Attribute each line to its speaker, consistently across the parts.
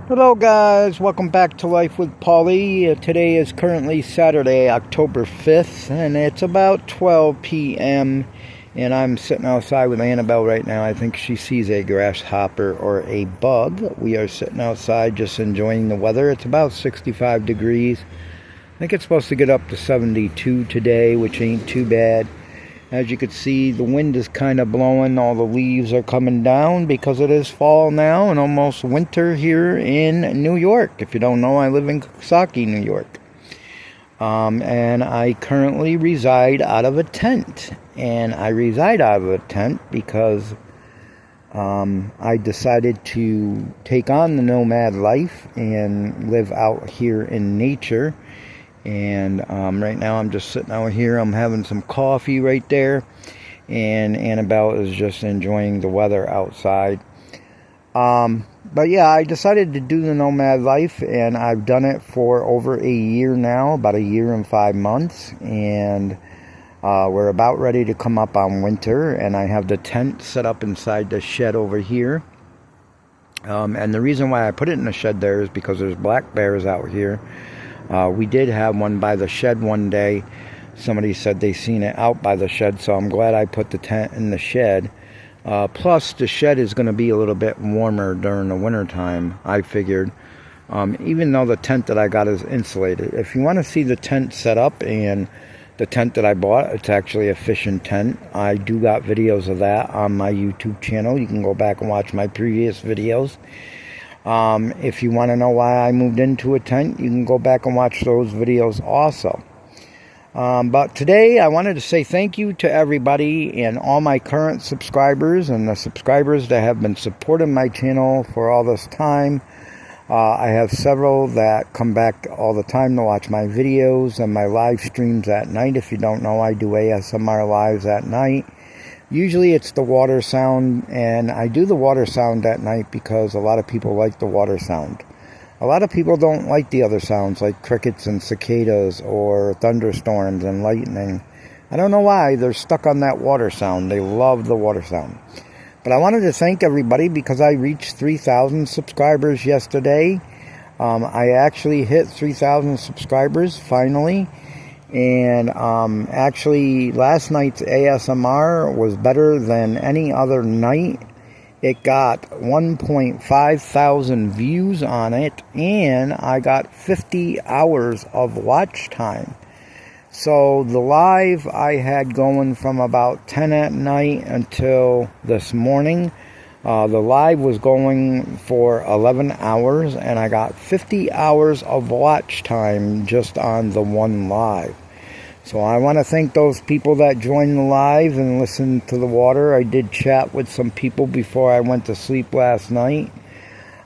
Speaker 1: Hello guys, welcome back to Life with Paulie. Today is currently Saturday, October 5th, and it's about 12 p.m. and I'm sitting outside with Annabelle right now. I think she sees a grasshopper or a bug. We are sitting outside just enjoying the weather. It's about 65 degrees. I think it's supposed to get up to 72 today, which ain't too bad. As you can see, the wind is kind of blowing. All the leaves are coming down because it is fall now and almost winter here in New York. If you don't know, I live in Coxsackie, New York. And I currently reside out of a tent. And I reside out of a tent because I decided to take on the nomad life and live out here in nature. And right now I'm just sitting out here. I'm having some coffee right there. And Annabelle is just enjoying the weather outside. But yeah, I decided to do the nomad life. And I've done it for over a year now. About a year and 5 months. And we're about ready to come up on winter. And I have the tent set up inside the shed over here. And the reason why I put it in the shed there is because there's black bears out here. We did have one by the shed one day. Somebody said they seen it out by the shed, so I'm glad I put the tent in the shed. Plus, the shed is going to be a little bit warmer during the winter time, I figured. Even though the tent that I got is insulated. If you want to see the tent set up and the tent that I bought, it's actually a fishing tent. I do got videos of that on my YouTube channel. You can go back and watch my previous videos. If you want to know why I moved into a tent, you can go back and watch those videos also. But today I wanted to say thank you to everybody and all my current subscribers and the subscribers that have been supporting my channel for all this time. I have several that come back all the time to watch my videos and my live streams at night. If you don't know, I do ASMR lives at night. Usually it's the water sound, and I do the water sound at night because a lot of people like the water sound. A lot of people don't like the other sounds like crickets and cicadas or thunderstorms and lightning. I don't know why. They're stuck on that water sound. They love the water sound. But I wanted to thank everybody because I reached 3,000 subscribers yesterday. I actually hit 3,000 subscribers finally. And actually last night's ASMR was better than any other night. It got 1.5 thousand views on it, and I got 50 hours of watch time. So the live I had going from about 10 at night until this morning. The live was going for 11 hours, and I got 50 hours of watch time just on the one live. So I want to thank those people that joined the live and listened to the water. I did chat with some people before I went to sleep last night.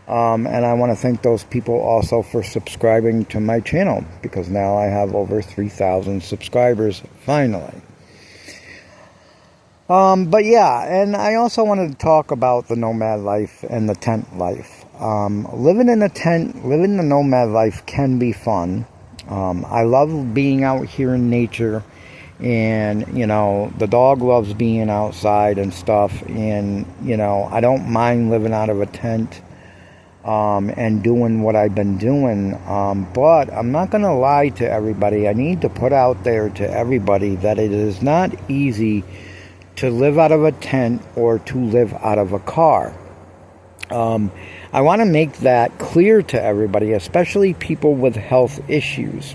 Speaker 1: And I want to thank those people also for subscribing to my channel, because now I have over 3,000 subscribers, finally. But yeah, and I also wanted to talk about the nomad life and the tent life. Living in a tent, living the nomad life can be fun. I love being out here in nature, and, you know, the dog loves being outside and stuff, and, you know, I don't mind living out of a tent, and doing what I've been doing, but I'm not going to lie to everybody. I need to put out there to everybody that it is not easy to live out of a tent or to live out of a car. I want to make that clear to everybody, especially people with health issues.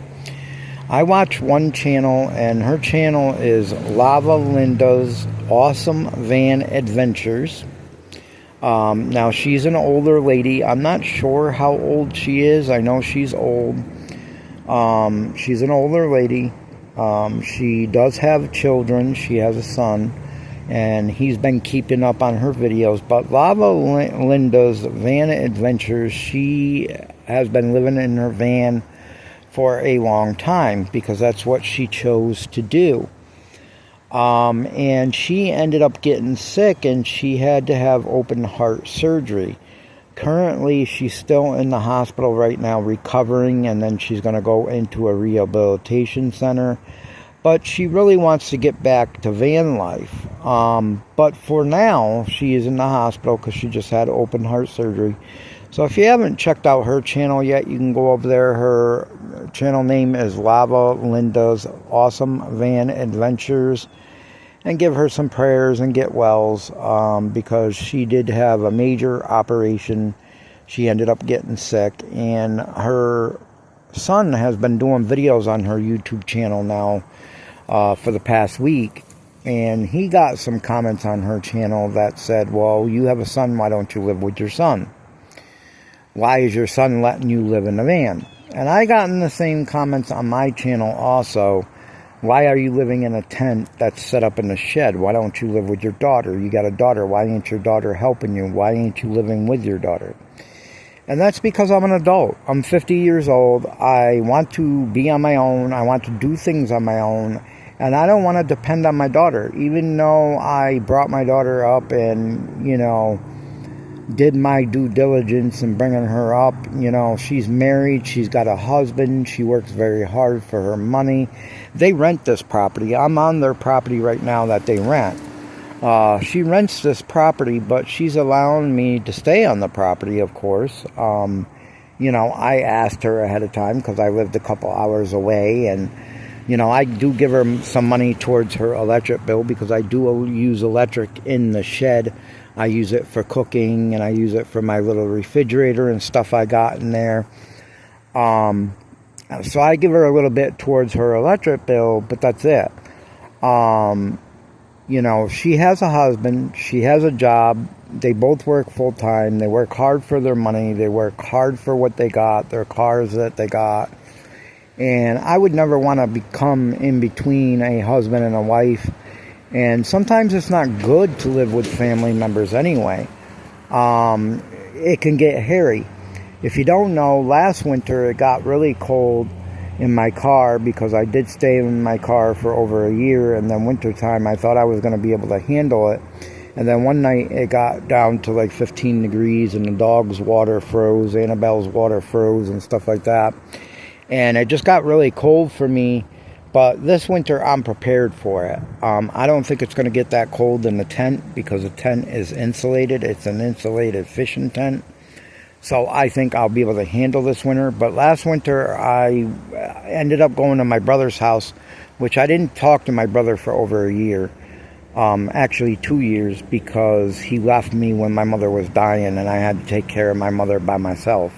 Speaker 1: I watch one channel, and her channel is Lava Linda's Awesome Van Adventures. Now, she's an older lady. I'm not sure how old she is. I know she's old. She's an older lady. She does have children. She has a son. And he's been keeping up on her videos. But Lava Linda's Van Adventures, she has been living in her van for a long time because that's what she chose to do. And she ended up getting sick, and she had to have open heart surgery. Currently, she's still in the hospital right now recovering, and then she's going to go into a rehabilitation center. But she really wants to get back to van life. But for now, she is in the hospital because she just had open heart surgery. So if you haven't checked out her channel yet, you can go over there. Her channel name is Lava Linda's Awesome Van Adventures, and give her some prayers and get wells, because she did have a major operation. She ended up getting sick, and her son has been doing videos on her YouTube channel now for the past week, and he got some comments on her channel that said, well, you have a son, why don't you live with your son? Why is your son letting you live in the van? And I gotten the same comments on my channel also. Why are you living in a tent that's set up in a shed? Why don't you live with your daughter? You got a daughter. Why ain't your daughter helping you? Why ain't you living with your daughter? And that's because I'm an adult. I'm 50 years old. I want to be on my own. I want to do things on my own. And I don't want to depend on my daughter. Even though I brought my daughter up and, did my due diligence in bringing her up. She's married. She's got a husband. She works very hard for her money. They rent this property. I'm on their property right now that they rent. She rents this property, but she's allowing me to stay on the property, of course. I asked her ahead of time because I lived a couple hours away, and I do give her some money towards her electric bill because I do use electric in the shed. I use it for cooking, and I use it for my little refrigerator and stuff I got in there. So I give her a little bit towards her electric bill, but that's it. She has a husband. She has a job. They both work full-time. They work hard for their money. They work hard for what they got, their cars that they got. And I would never want to become in between a husband and a wife. And sometimes it's not good to live with family members anyway. It can get hairy. If you don't know, last winter it got really cold in my car because I did stay in my car for over a year. And then wintertime I thought I was going to be able to handle it. And then one night it got down to like 15 degrees and the dog's water froze, Annabelle's water froze and stuff like that. And it just got really cold for me. But this winter, I'm prepared for it. I don't think it's going to get that cold in the tent because the tent is insulated. It's an insulated fishing tent. So I think I'll be able to handle this winter. But last winter, I ended up going to my brother's house, which I didn't talk to my brother for over a year. Actually 2 years, because he left me when my mother was dying and I had to take care of my mother by myself.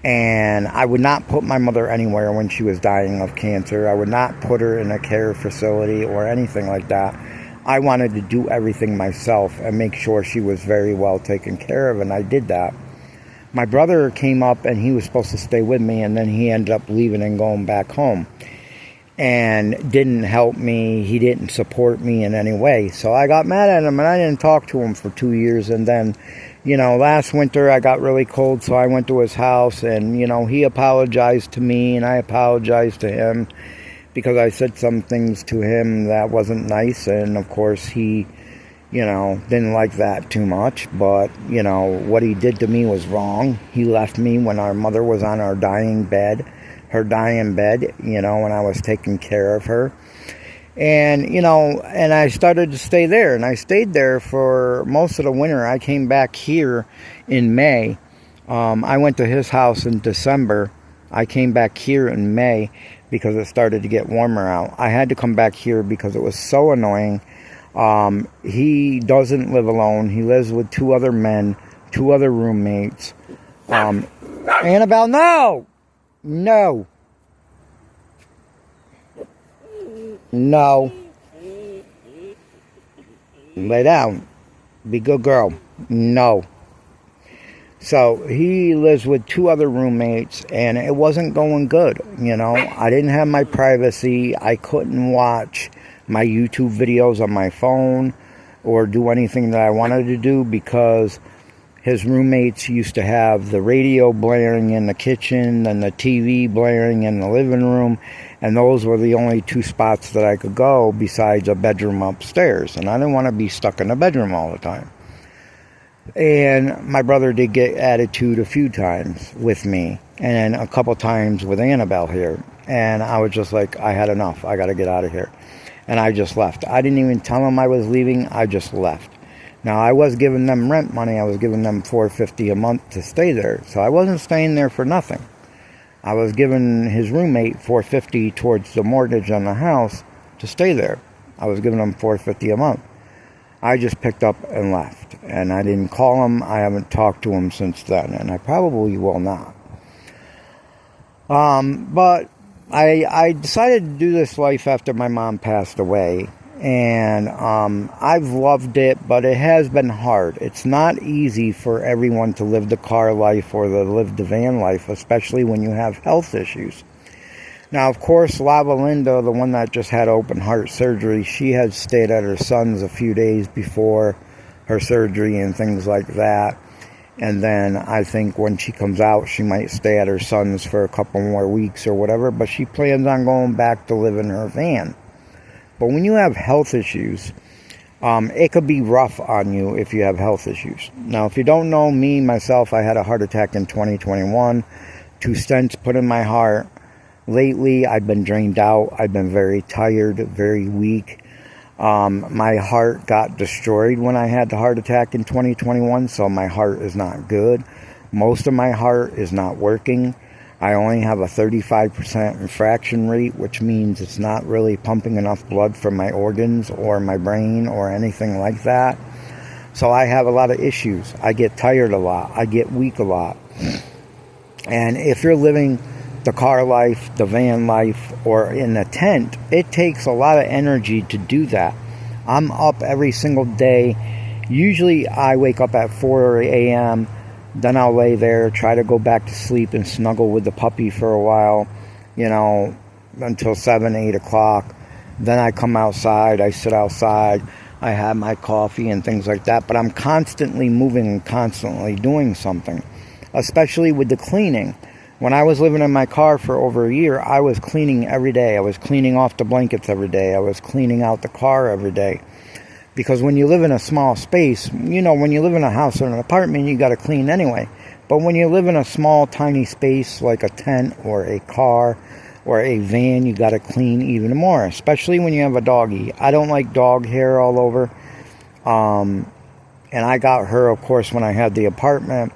Speaker 1: And I would not put my mother anywhere when she was dying of cancer. I would not put her in a care facility or anything like that. I wanted to do everything myself and make sure she was very well taken care of, and I did that. My brother came up and he was supposed to stay with me, and then he ended up leaving and going back home. And didn't help me. He didn't support me in any way. So I got mad at him and I didn't talk to him for 2 years. And then, last winter I got really cold, so I went to his house and, he apologized to me and I apologized to him because I said some things to him that wasn't nice. And of course he, didn't like that too much. But, what he did to me was wrong. He left me when our mother was on her dying bed, when I was taking care of her. And, and I started to stay there. And I stayed there for most of the winter. I came back here in May. I went to his house in December. I came back here in May because it started to get warmer out. I had to come back here because it was so annoying. He doesn't live alone. He lives with 2 other men, 2 other roommates. Annabelle, no! No. No. Lay down. Be a good girl. No. So he lives with 2 other roommates, and it wasn't going good. I didn't have my privacy. I couldn't watch my YouTube videos on my phone or do anything that I wanted to do because his roommates used to have the radio blaring in the kitchen and the TV blaring in the living room. And those were the only 2 spots that I could go besides a bedroom upstairs. And I didn't want to be stuck in the bedroom all the time. And my brother did get attitude a few times with me. And a couple times with Annabelle here. And I was just like, I had enough. I got to get out of here. And I just left. I didn't even tell him I was leaving. I just left. Now, I was giving them rent money. I was giving them $450 a month to stay there. So I wasn't staying there for nothing. I was giving his roommate $450 towards the mortgage on the house to stay there. I was giving him $450 a month. I just picked up and left. And I didn't call him. I haven't talked to him since then. And I probably will not. But I decided to do this life after my mom passed away. And I've loved it, but it has been hard. It's not easy for everyone to live the car life or to live the van life, especially when you have health issues. Now, of course, Lava Linda, the one that just had open heart surgery, she had stayed at her son's a few days before her surgery and things like that. And then I think when she comes out, she might stay at her son's for a couple more weeks or whatever, but she plans on going back to live in her van. But when you have health issues, it could be rough on you if you have health issues. Now, if you don't know me, myself, I had a heart attack in 2021. 2 stents put in my heart. Lately, I've been drained out. I've been very tired, very weak. My heart got destroyed when I had the heart attack in 2021, so my heart is not good. Most of my heart is not working. I only have a 35% infraction rate, which means it's not really pumping enough blood from my organs or my brain or anything like that. So I have a lot of issues. I get tired a lot. I get weak a lot. And if you're living the car life, the van life, or in a tent, it takes a lot of energy to do that. I'm up every single day. Usually I wake up at 4 a.m., then I'll lay there, try to go back to sleep and snuggle with the puppy for a while, until 7, 8 o'clock. Then I come outside, I sit outside, I have my coffee and things like that. But I'm constantly moving and constantly doing something, especially with the cleaning. When I was living in my car for over a year, I was cleaning every day. I was cleaning off the blankets every day. I was cleaning out the car every day. Because when you live in a small space, when you live in a house or an apartment, you got to clean anyway. But when you live in a small, tiny space like a tent or a car or a van, you got to clean even more, especially when you have a doggy. I don't like dog hair all over. And I got her, of course, when I had the apartment.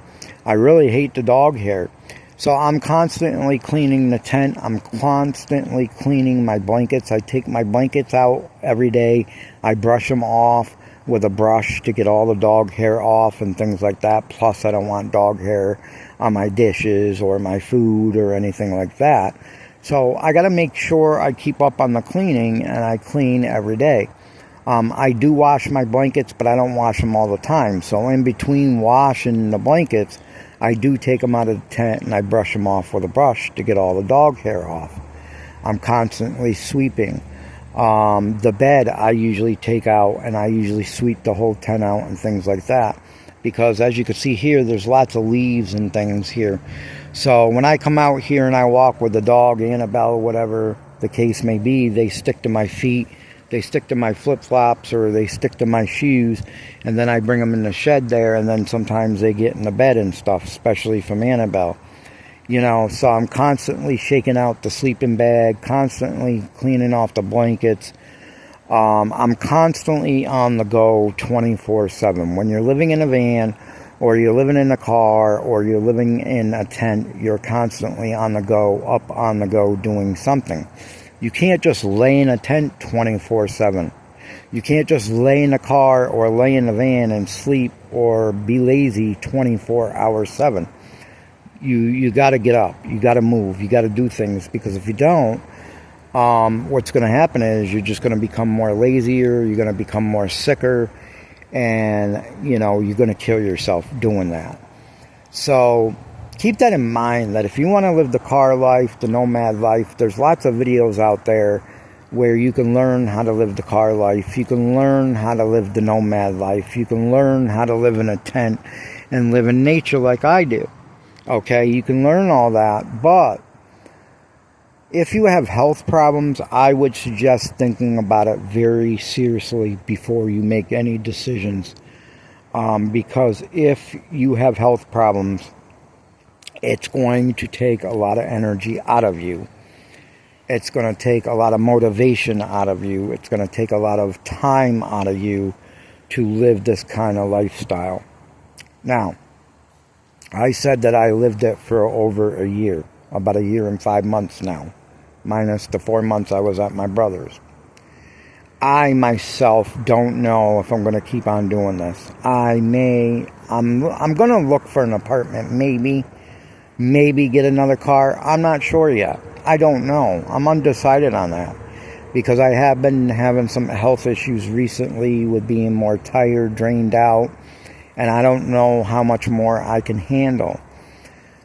Speaker 1: I really hate the dog hair. So I'm constantly cleaning the tent. I'm constantly cleaning my blankets. I take my blankets out every day. I brush them off with a brush to get all the dog hair off and things like that. Plus, I don't want dog hair on my dishes or my food or anything like that. So I got to make sure I keep up on the cleaning, and I clean every day. I do wash my blankets, but I don't wash them all the time. So in between washing the blankets, I do take them out of the tent and I brush them off with a brush to get all the dog hair off. I'm constantly sweeping. The bed I usually take out, and I usually sweep the whole tent out and things like that. Because as you can see here, there's lots of leaves and things here. So when I come out here and I walk with the dog, Annabelle, whatever the case may be, they stick to my feet. They stick to my flip-flops or they stick to my shoes, and then I bring them in the shed there, and then sometimes they get in the bed and stuff, especially from Annabelle. So I'm constantly shaking out the sleeping bag, constantly cleaning off the blankets. I'm constantly on the go 24/7. When you're living in a van or you're living in a car or you're living in a tent, you're constantly on the go, up on the go doing something. You can't just lay in a tent 24/7. You can't just lay in a car or lay in a van and sleep or be lazy 24/7. You got to get up. You got to move. You got to do things, because if you don't, what's going to happen is you're just going to become more lazier. You're going to become more sicker, and you're going to kill yourself doing that. So keep that in mind, that if you want to live the car life, the nomad life, there's lots of videos out there where you can learn how to live the car life. You can learn how to live the nomad life. You can learn how to live in a tent and live in nature like I do. Okay, you can learn all that, but if you have health problems, I would suggest thinking about it very seriously before you make any decisions. Because if you have health problems, it's going to take a lot of energy out of you. It's going to take a lot of motivation out of you. It's going to take a lot of time out of you to live this kind of lifestyle. Now, I said that I lived it for over a year, about a year and 5 months now, minus the 4 months I was at my brother's. I myself don't know if I'm going to keep on doing this. I'm going to look for an apartment, maybe get another car. I'm not sure yet. I don't know. I'm undecided on that because I have been having some health issues recently with being more tired, drained out, and I don't know how much more I can handle.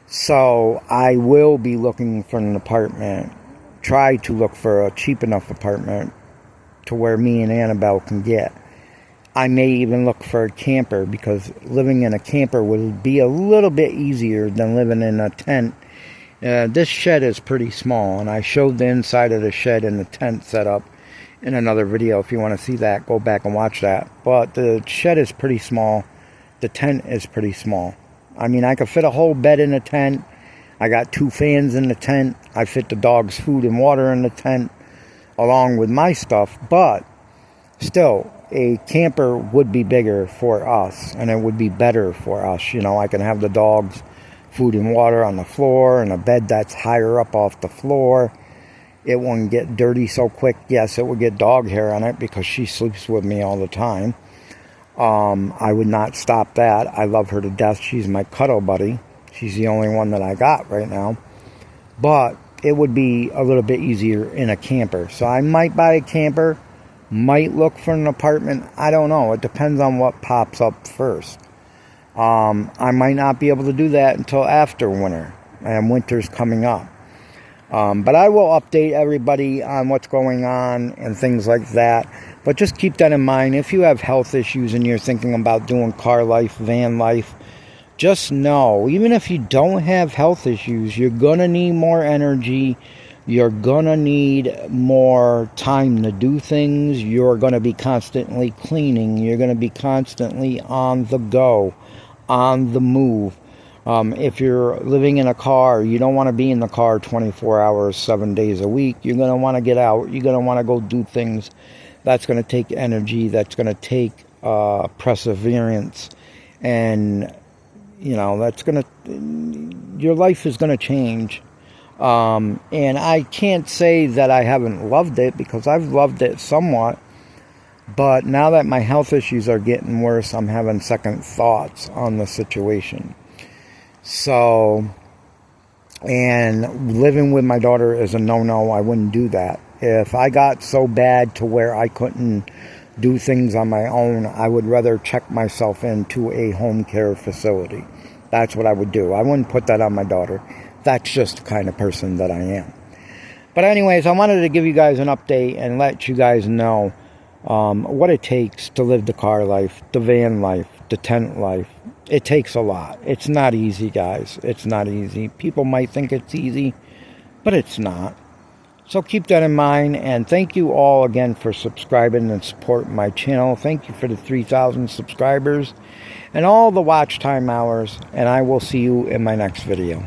Speaker 1: So I will be looking for an apartment, try to look for a cheap enough apartment to where me and Annabelle can get. I may even look for a camper because living in a camper would be a little bit easier than living in a tent. This shed is pretty small, and I showed the inside of the shed and the tent setup in another video. If you want to see that, go back and watch that. But the shed is pretty small. The tent is pretty small. I mean, I could fit a whole bed in the tent. I got 2 fans in the tent. I fit the dog's food and water in the tent along with my stuff, but still, a camper would be bigger for us, and it would be better for us. You know, I can have the dog's food and water on the floor, and a bed that's higher up off the floor. It won't get dirty so quick. Yes, it would get dog hair on it because she sleeps with me all the time. I would not stop that. I love her to death. She's my cuddle buddy. She's the only one that I got right now. But it would be a little bit easier in a camper. So I might buy a camper, might look for an apartment. I don't know. It depends on what pops up first. I might not be able to do that until after winter, and winter's coming up. But I will update everybody on what's going on and things like that. But just keep that in mind. If you have health issues and you're thinking about doing car life, van life, just know, even if you don't have health issues, you're going to need more energy. You're going to need more time to do things. You're going to be constantly cleaning. You're going to be constantly on the go, on the move. If you're living in a car, you don't want to be in the car 24 hours, 7 days a week. You're going to want to get out. You're going to want to go do things. That's going to take energy. That's going to take perseverance. And you know, your life is going to change. And I can't say that I haven't loved it, because I've loved it somewhat. But now that my health issues are getting worse, I'm having second thoughts on the situation. So, and living with my daughter is a no-no. I wouldn't do that. If I got so bad to where I couldn't do things on my own, I would rather check myself into a home care facility. That's what I would do. I wouldn't put that on my daughter. That's just the kind of person that I am. But anyways, I wanted to give you guys an update and let you guys know what it takes to live the car life, the van life, the tent life. It takes a lot. It's not easy, guys. It's not easy. People might think it's easy, but it's not. So keep that in mind, and thank you all again for subscribing and supporting my channel. Thank you for the 3,000 subscribers and all the watch time hours, and I will see you in my next video.